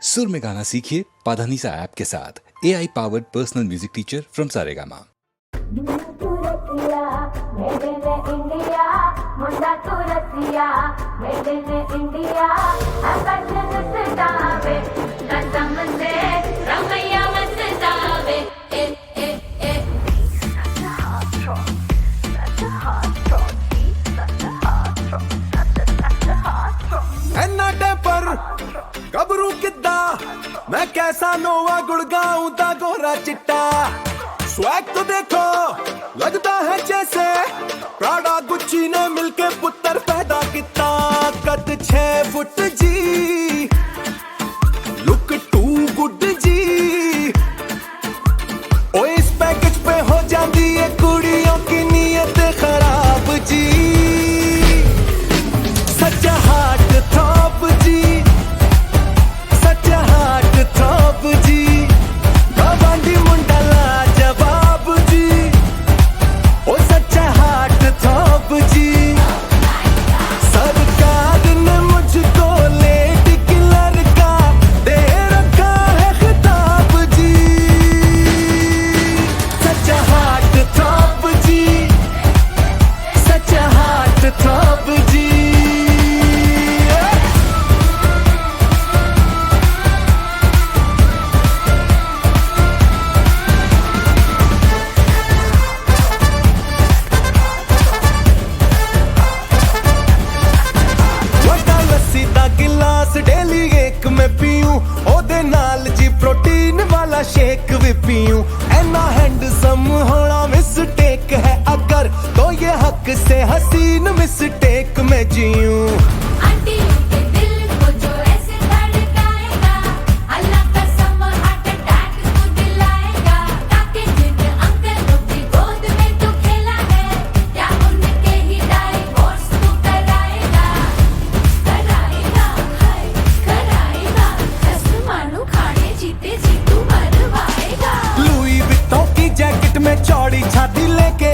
सुर में गाना सीखिए पाधानीसा ऐप के साथ। AI powered personal music teacher from Saregama. गबरू किद्दा मैं कैसा नोवा गुड़गांव दा गोरा चिट्टा। स्वैग तो देखो लगता है जैसे प्राडा गुच्ची ने मिलके पुत्र पैदा किता। कद 6 फुट जी, लुक टू गुड जी। ओ इस पैकेज पे हो जाती है कुड़ियों की नीयत खराब जी। सच्चा हार्ट थॉप जी, थॉप जी। गवांडी मुंडा लाजवाब जी, ओ सच्चा हार्ट थॉप जी। सरकार ने मुझको लेडी किलर का दे रखा है खिताब जी। सच्चा हार्ट थॉप जी, सच्चा हार्ट थॉप जी। डेली एक मैं पीऊं, ओदे नाल जी प्रोटीन वाला शेक भी पीऊं। ऐना हैंडसम होना मिस्टेक है अगर, तो ये हक से हसीन मिस्टेक में जीऊं। में चौड़ी छाती लेके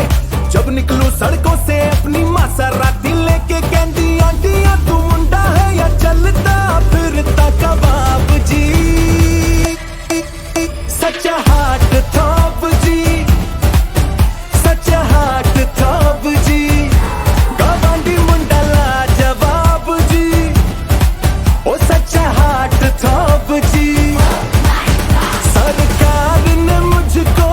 जब निकलूं सड़कों से अपनी मासराती लेके। कहती आंटियां तू मुंडा है या चलता फिरता कबाब जी। सच्चा हार्ट थॉप जी, सच्चा हार्ट थॉप जी। गवांडी मुंडा लाजवाब जी, ओ सच्चा हार्ट थॉप जी। सरकार ने मुझको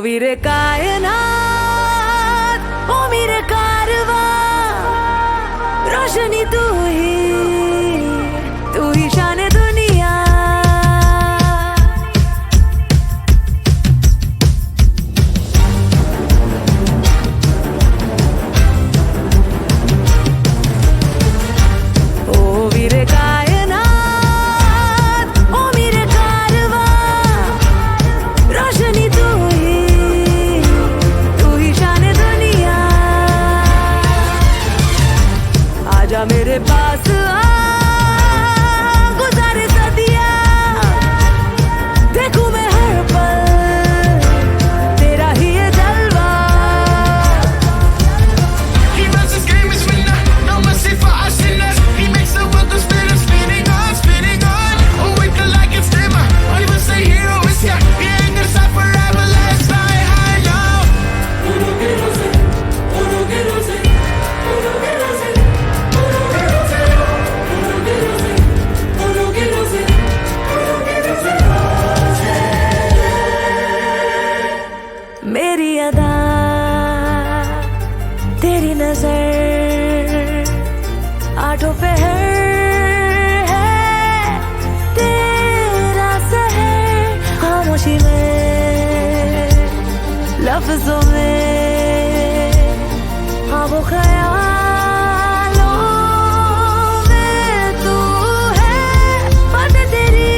वीरे कायनात, ओ मेरे कारवा। रोशनी तू ही शान दुनिया। ओ वीरे कायनात, ओ मेरे कारवा। रोशनी तू आजा मेरे पास आ, गुजारे सदिया। देखूं मैं हर पल तेरा ही ये जलवा। He runs this game is winner, no mercy for us sinners. He makes the world go spinning, spinning on, spinning on. Oh, wait till I get dimmer. I will say hero is here. He ain't gonna stop forever. Let's fly high now. Uno que no sé, uno que no sé, uno que no sé. मेरी अदा, तेरी नजर, आठों पे है तेरा सहर। खामोशी में, लफ्जों में ख्यालों में तू है, बातें तेरी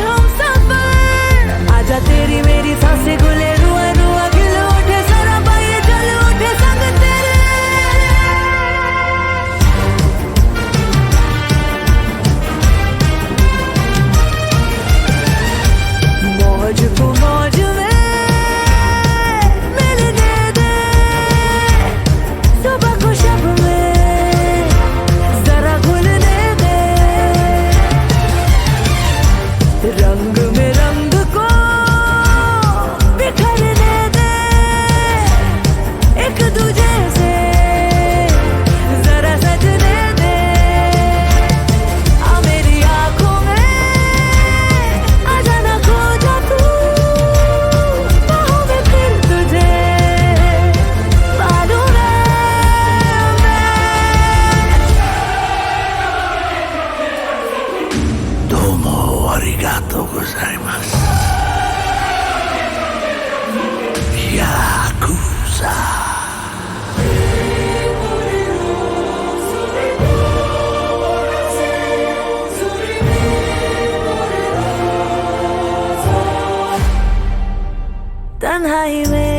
हम सफर। आजा तेरी मेरी सांसें गुले रुआ रुआ खिल उठे सारा बाये जल उठे संग तेरे। मौज को मौज में मिलने दे, सुबह को शब में जरा घुलने दे। रंग में रंग को बिखरने दे, एक दूजे से जरा सजने दे। आ मेरी आंखों में आ जाना खो जा तू, बाहों में फिर तुझे पालूं मैं। Domo arigato gozaimasu. Yakuza. तन्हाई में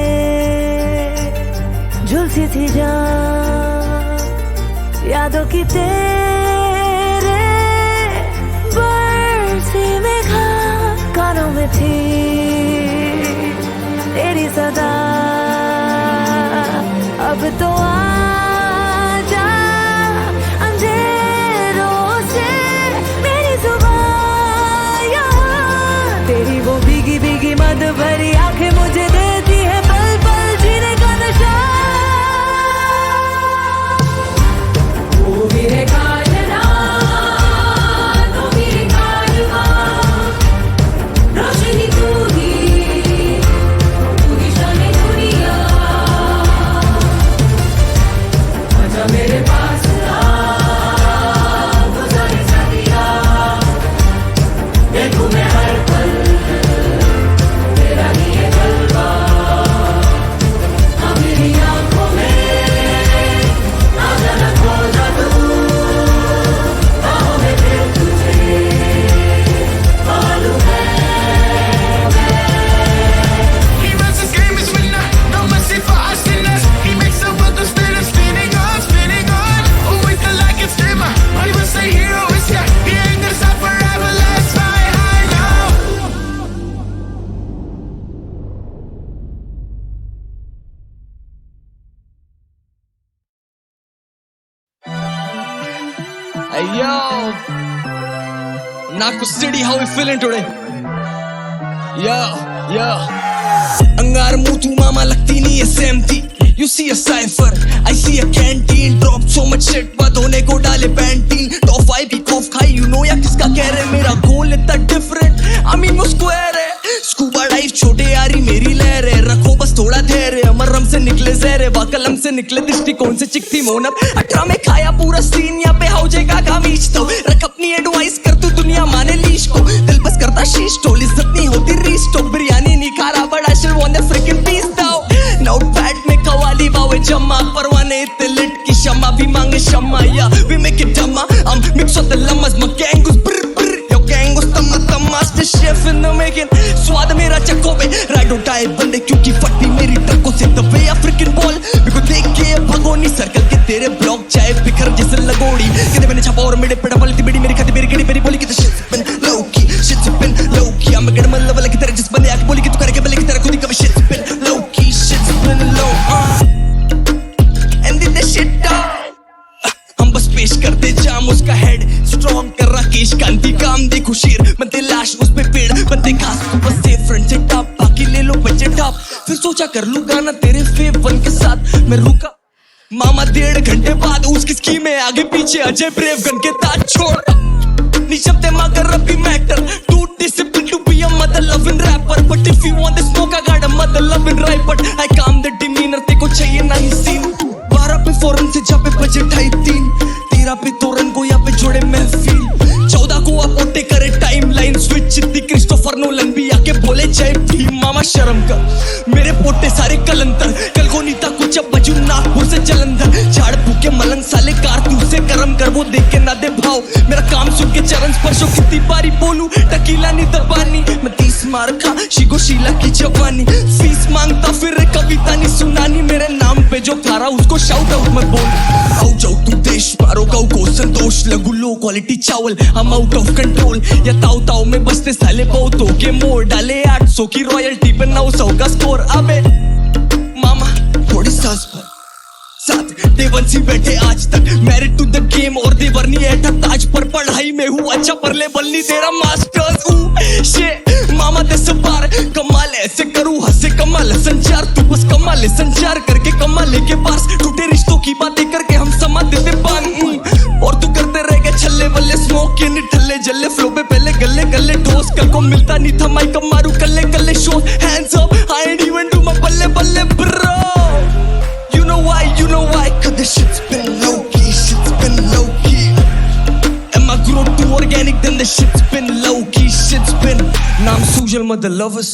झुलसी थी जान, यादों की तेरे बरसी में घाट। कानों में थी तेरी सदा, अब तो आजा अंधेरों से मेरी जुबान यहाँ। तेरी वो भीगी भीगी मद भरी आंखें मुझे देती है पल पल जीने का नशा। ओ मेरे काजना, ओ मेरे कारमा, रोशनी तू ही शाने दुनिया। आजा मेरे पास आ, गुजारे सदिया, देखूं मैं हर पल तेरा ही ये जलवा। आ मेरी आंखों में आ जाना खो जा तू, बाहों में फिर तुझे पालूं मैं। He runs his game, is winner. No mercy for us sinners. He makes the world go spinning, spinning on, spinning on. Oh, we feel like it's dimmer. I will say hero is here. He angers up forever. Let's fly high now. Hey yo, Naku City, how we feeling today? Yeah. अंगार मुंह तू मामा लगती नहीं है same थी. You see a cipher, I see a canteen. Drop so much shit, बाद होने को डाले पैंटीन. Top 5 भी कॉफ खाई, you know या किसका कह रहे. मेरा गोल इतना different, I mean वो स्क्वायर है. स्कूबा डाइव छोटे यारी मेरी लहर है. रखो बस थोड़ा धैर्य, अमरम से निकले जहरे, बाकलम से निकले दृष्टिकोण से चिकती मोनप. 18 में खाया पूरा सीन, यहाँ पे हाउ जेगा कामीच तो. रख अपनी एडवाइस कर तू दुनिया माने लीश को. दिल बस करता शीश टोल, इज्जत नहीं होती रीस्टो. बिरयानी नहीं खा रहा but I should want the freaking piece दाओ. नोट पैड में कवाली बावे जम्मा, परवाने इतने लिट की शम्मा भी मांगे शम्मा. या वी मेक इट डम्मा, I'm mix of the llamas, my gang goes brr brr. Yo gang goes tamma tamma, master chef in the making. स्वाद मेरा चक्कों पे राइड उठाए बंदे क्योंकि फटी मेरी ट्रकों से. The way African ball मेरे को देख के भगोनी सर्कल के तेरे ब्लॉक चाहे बिखर जैसे लगोड़ी. कहते मैंने छापा और मेरे पेड़ा पलती बड़ी मेरी खाती मेरी गड़ी मेरी बोली कि shit's been low key, shit's been low key. I'm gonna mall level की तरह जिस बंदे आके बोली कि तू करेगा भले की तरह खुद ही कभी shit's been low key, shit's been low. And then the shit down. हम बस पेश करते जाम उसका हेड स्ट्रॉन्ग कर राकेश कांति काम देखो शेर बनते लाश उस पे पेड़ बनते घास बस से फ्रंट से टॉप बाकी ले लो बजट टॉप. फिर सोचा कर लूं गाना तेरे फेव वन के साथ. मैं रुका मामा 1.5 घंटे बाद उसकी स्कीम में आगे पीछे अजय ब्रेव गन के ताज छोड़. निशब्दे मगर रबी matter to discipline to be a mother loving rapper. But if you want the smoke I got a mother loving right. But I calm the demeanour ते को चाहिए नहीं सीन. 12 पे फौरन से जा पे बजट 2.5-3. 13 पे तोरन को यहाँ पे जोड़े महफिल. 14 को आप ओटे करे टाइम लाइन स्विच चित्ती क्रिस्टोफर नोलन भी आके बोले जय भीम मामा शर्म कर। मेरे पोटे सारे कलंतर, कल को नीता कुछ अब बजू नागपुर से जलंधर। झाड़ फूके मलंग साले कारतूस से कर्म कर, वो देख के ना दे भाव मेरा काम सुन के चरण स्पर्शो। कितनी बारी बोलूं टकीला नहीं दबानी, मैं 30 मार खा शिगो शीला की जवानी। फीस मांगता फिर कविता नहीं सुनानी, मेरे नाम पे जो खा रहा उसको शाउट आउट मत बोल। आओ जाओ तू देश पारो गाँव को संतोष, लगू लो क्वालिटी चावल हम आउट ऑफ कंट्रोल। या ताऊ ताऊ में बसते साले बहुतों के मोड़ डाले 800 की रॉयल्टी पे 900 का स्कोर। अबे मामा थोड़ी सांस पर साथ देवंसी बैठे आज तक, मैरिड टू द गेम और देवरनी ऐठा ताज पर। पढ़ाई में हूँ अच्छा पर लेवल नहीं तेरा मास्टर्स। शे मामा दस बार कमाल ऐसे करूँ हंसे कमाल संचार, तू बस कमाल संचार करके कमाल के पास। टूटे रिश्तों की बातें करके हम समा देते पान, और तू करते रह गए छल्ले बल्ले स्मोक के निठल्ले जल्ले। फ्लो पे पहले गले गले ठोस, कल को मिलता नहीं था माइक मारू कल्ले कल्ले show. Hands up I ain't even do my बल्ले बल्ले bro. You know why, cause the shit's been low-key, shit's been low-key. And my growth too organic, then the shit's been low-key, shit's been. Naam Sujal mother lovers.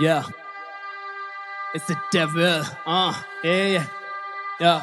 Yeah, it's the devil. Yeah.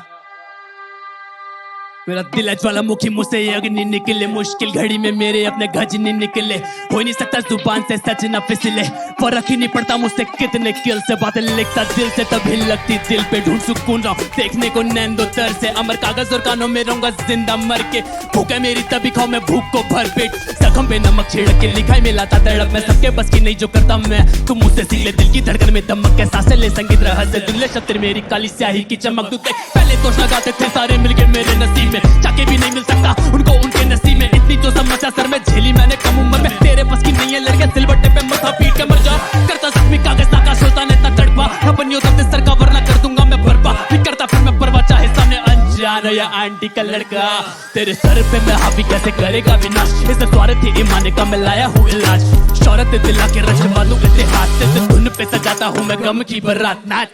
मेरा दिल है ज्वालामुखी, मुझसे अग्नि निकले। मुश्किल घड़ी में मेरे अपने गजनी निकले। हो नहीं सकता जुबान से सच न फिसले, फर्क ही नहीं पड़ता मुझसे कितने किल से। बातें लिखता दिल से तभी लगती दिल पे, ढूंढ सुकून रहा देखने को नैन दो तर से। अमर कागज और कानों में रहूंगा जिंदा मर के। भूख है मेरी तभी खाओ मैं भूख को भर पेट। जख्म पे नमक छिड़क के लिखाई में लाता तड़प, मैं सबके बस की नहीं जो करता मैं। तुम मुझसे सीख ले दिल की धड़कन में दमक के सांसें ले, संगीत रहस्य दुल्ले शब्द मेरी काली स्याही की चमक। तू देख पहले दोष लगाते थे सारे मिलके मेरे नसीब में, जाके भी नहीं मिल सकता उनको उनके नसीब में। इतनी जो समस्या सर में झेली मैंने कम उम्र में, तेरे बस की नहीं है लड़के सिलबट्टे पे मथा पीट के मर जा। करता जख्मी कागज नाका सुल्तान इतना तड़पा, अपनी उधर सर का वरना कर दूंगा मैं भरपा। फिर करता फिर मैं परवा चाहे सामने अनजान या आंटी का लड़का। तेरे सर पे मैं हावी कैसे करेगा विनाश, इस स्वार्थी ईमान का मैं लाया हूँ इलाज। शौहरत दिला के रचवा दूं इतिहास से, धुन पे सजाता हूँ मैं गम की बारात। नाच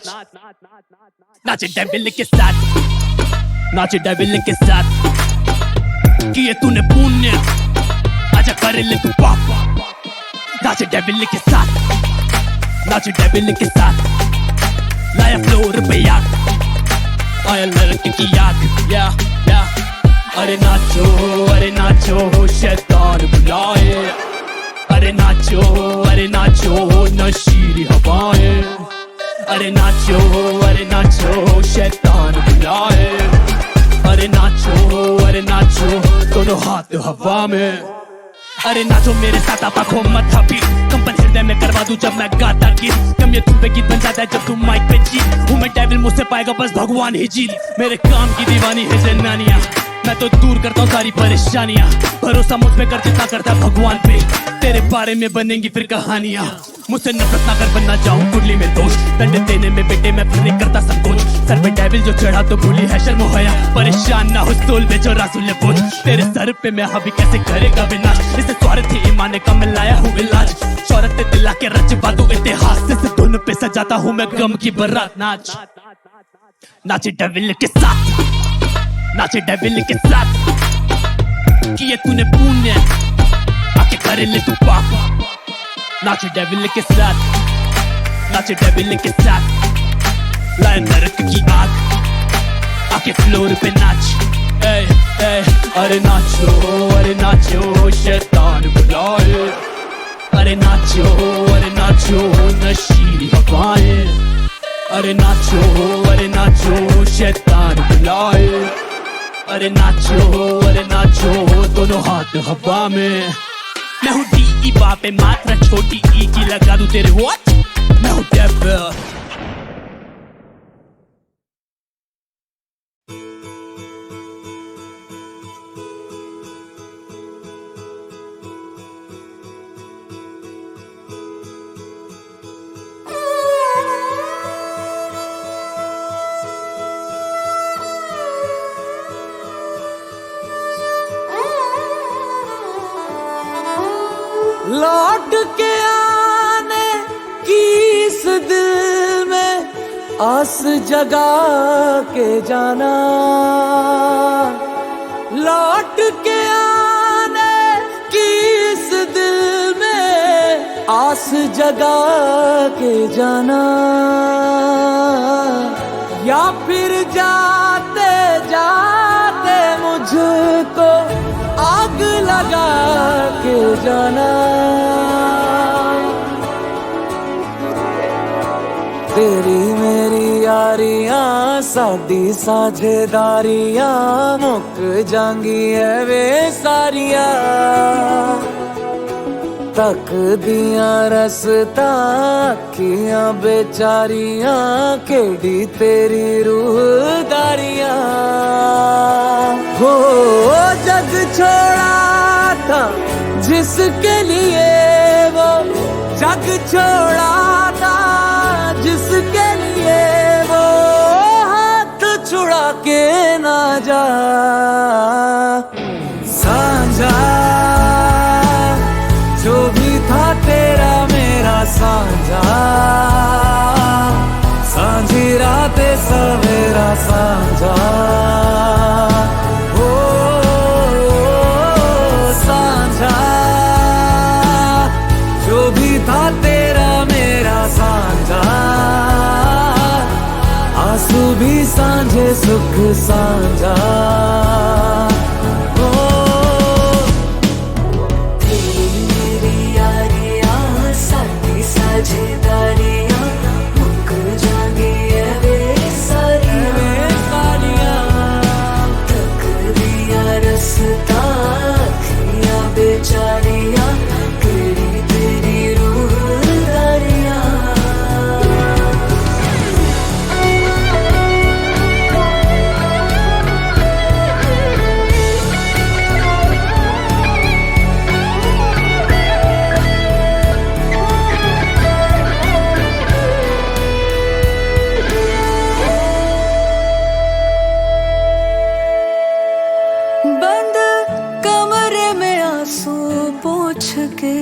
नाचे डेविल के साथ, नाचे डेविल के साथ। किए तूने पुण्य आजा कर ले तू पाप। नाचे डेविल के साथ, नाचे डेविल के साथ। लाया फ्लोर पे आग, आया लड़के की आग। या अरे नाचो शैतान बुलाए। अरे नाचो नशीली हवाएं। अरे नाचो शैतान बुलाए। अरे नाचो दोनों हाथ हवा में। अरे नाचो मेरे साथ आप आंखों मत हपी, कंपन हृदय में करवा दूं जब मैं गाता गीत। कम ये तुम पे गीत बन जाता है जब तुम माइक पे जीत। हूँ मैं डेविल मुझसे पाएगा बस भगवान ही जीत। मेरे काम की दीवानी है जनानियां, मैं तो दूर करता हूँ सारी परेशानियां। भरोसा मुझ पे कर जितना करता भगवान पे, तेरे बारे में बनेंगी फिर कहानियां। मुझसे नफरत ना कर बनना चाहूँ कुंडली में दोष, दंड देने में बेटे मैं फिर नहीं करता संकोच। सर पे डेविल जो चढ़ा तो भूली है शर्म होया, परेशान ना हो सोल बेचो रासुल बोझ। तेरे सर पे मैं हावी कैसे करेगा विनाश, इसे स्वार्थी ईमान का मैं लाया हूँ इलाज। शौहरत दिला के रचवा दूं इतिहास, इस धुन पे सजाता हूँ मैं गम की बारात। नाच नाचे डेविल के साथ, नाचे डेविल के साथ। किए तूने पुण्य आके कर ले तू पाप। नाचे डेविल के साथ, नाचे डेविल के साथ। लाया नरक की आग, आके फ्लोर पे नाच। अरे नाचो शैतान बुलाए। अरे नाचो नशीली हवाएं। अरे नाचो शैतान बुलाए। अरे नाचो दोनों हाथ हवा में। मैं हूँ डी पे मात्रा छोटी ई की लगा दूं तेरे व्हाट। मैं हूँ डेविल। लौट के आने की इस दिल में आस जगा के जाना। लौट के आने की इस दिल में आस जगा के जाना, या फिर जाते जाते मुझको आग लगा के जाना। तेरी मेरी यारियां साडी साझेदारियां मुक जांगी है वे सारियां। तक दियां रसता अखियां बेचारियां केड़ी तेरी रूहदारियां। हो जग छोड़ा था जिसके लिए वो जग छोड़ा था जिसके लिए वो हाथ छुड़ा के ना जा। साझा जो भी था तेरा मेरा साझा, सांझी रातें सवेरा साझा। ओ साझा जो भी था तेरा मेरा साझा, आंसू भी सांझे सुख साझा। साझेदारियां मुक जाएंगी वे सारियां। तक दिया रसता अखियां बेचारियां केड़ी तेरी रूहदारियां। बंद कमरे में आंसू पोंछ के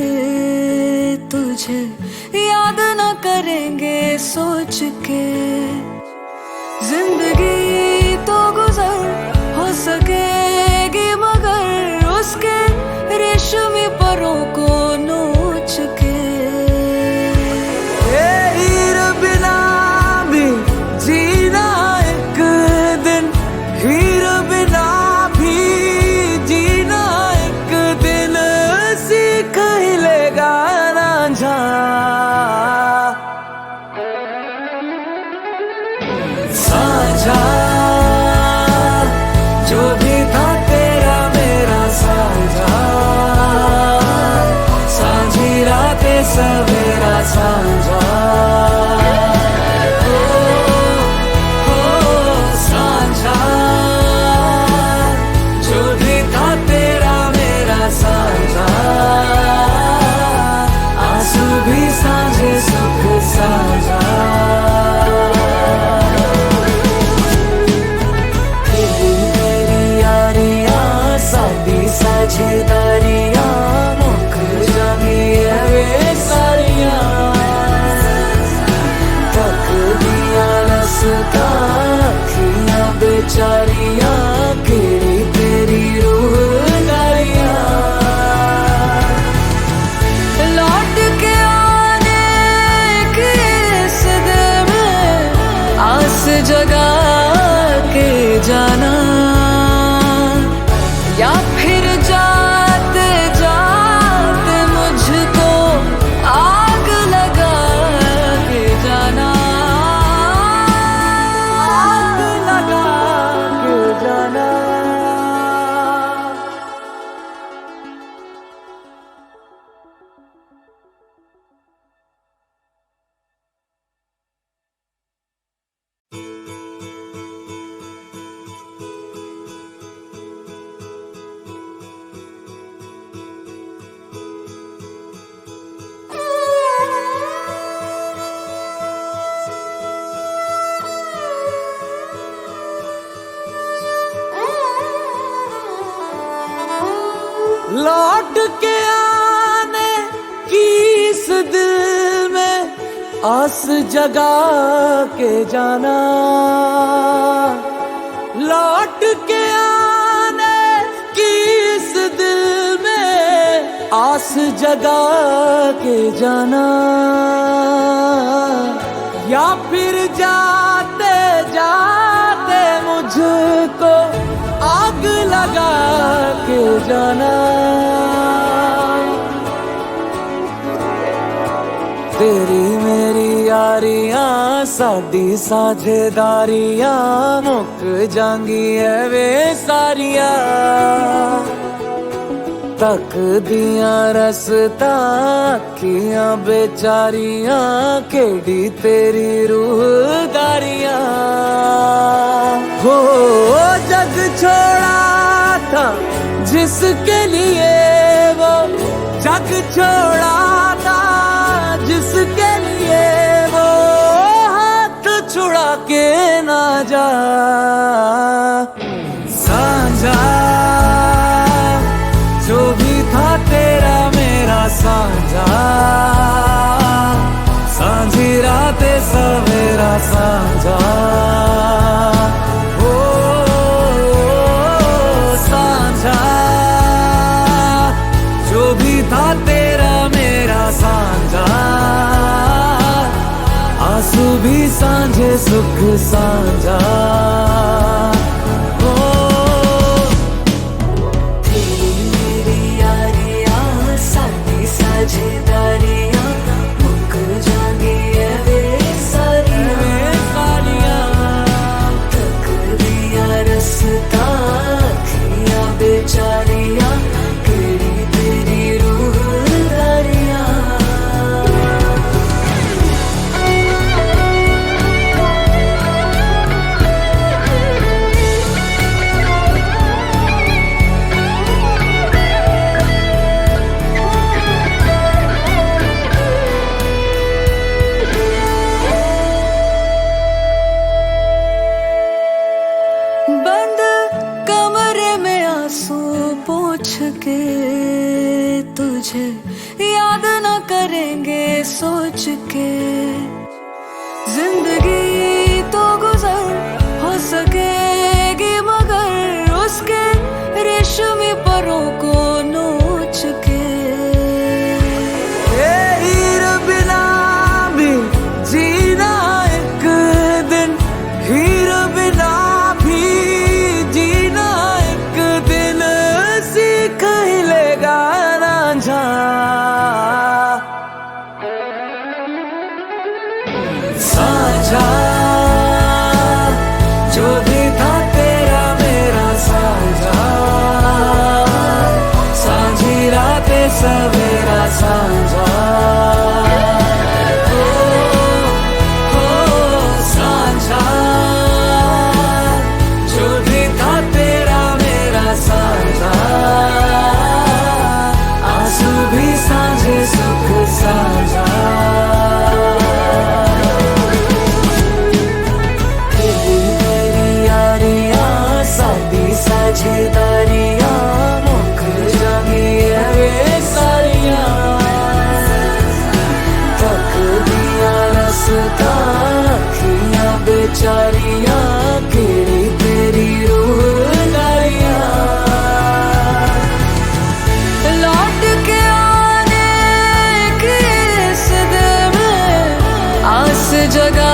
तुझे याद न करेंगे सोच के। जिंदगी तो गुजर हो सकेगी मगर उसके रेशमी परों को नोच के। हीर बिना भी जीना एक दिन, हीर बिना साझा जो भी था तेरा मेरा साझा, सांझी रातें सवेरा साझा। साझा जो भी था तेरा मेरा साझा, आंसू भी सांझे सुख साझा। साझेदारियां मुक जाएंगी वे सारियां। तक दिया रसता अखियां बेचारियां केड़ी तेरी रूहदारियां। लौट के आने की इस दिल में आस जगा के जाना, या फिर जाते जाते मुझको आग लगा के जाना। आग लगा के जाना। लौट के आने की इस दिल में आस जगा के जाना। लौट के आने आस जगा के जाना, या फिर जाते जाते मुझको आग लगा के जाना। तेरी मेरी यारियां साडी साझेदारियां मुक जांगी है वे सारियां। तक दिया रसता अखियां बेचारियां केड़ी तेरी रूहदारियां। हो जग छोड़ा था जिसके लिए वो जग छोड़ा था जिसके लिए वो हाथ छुड़ा के ना जा। साझा जो भी था तेरा मेरा साझा, सांझी रातें सवेरा साझा। ओ साझा जो भी था तेरा मेरा साझा, आंसू भी सांझे सुख साझा। साझेदारियां मुक जांगी है वे सारियां। तक दिया रसता अखियां बेचारियां केड़ी तेरी रूहदारियां। बंद कमरे में आंसू पोंछ के तुझे याद न करेंगे सोच के। जिंदगी तो गुजर हो सकेगी मगर उसके रेशमी परों को नोच के। हीर बिना भी जीना एक दिन, हीर बिना भी जीना एक दिन सीख ही लेगा रांझा। साझा जो भी था तेरा मेरा साझा, सांझी रातें सवेरा साझा। साझा जो भी था तेरा मेरा साझा, आंसू भी सांझे सुख साझा। तेरी मेरी यारियां साडी साझेदारियां मुक जांगी है वे सारियां। तक दिया रसता अखियां बेचारियां केड़ी तेरी रूहदारियां। लौट के आने की इस दिल में आस जगा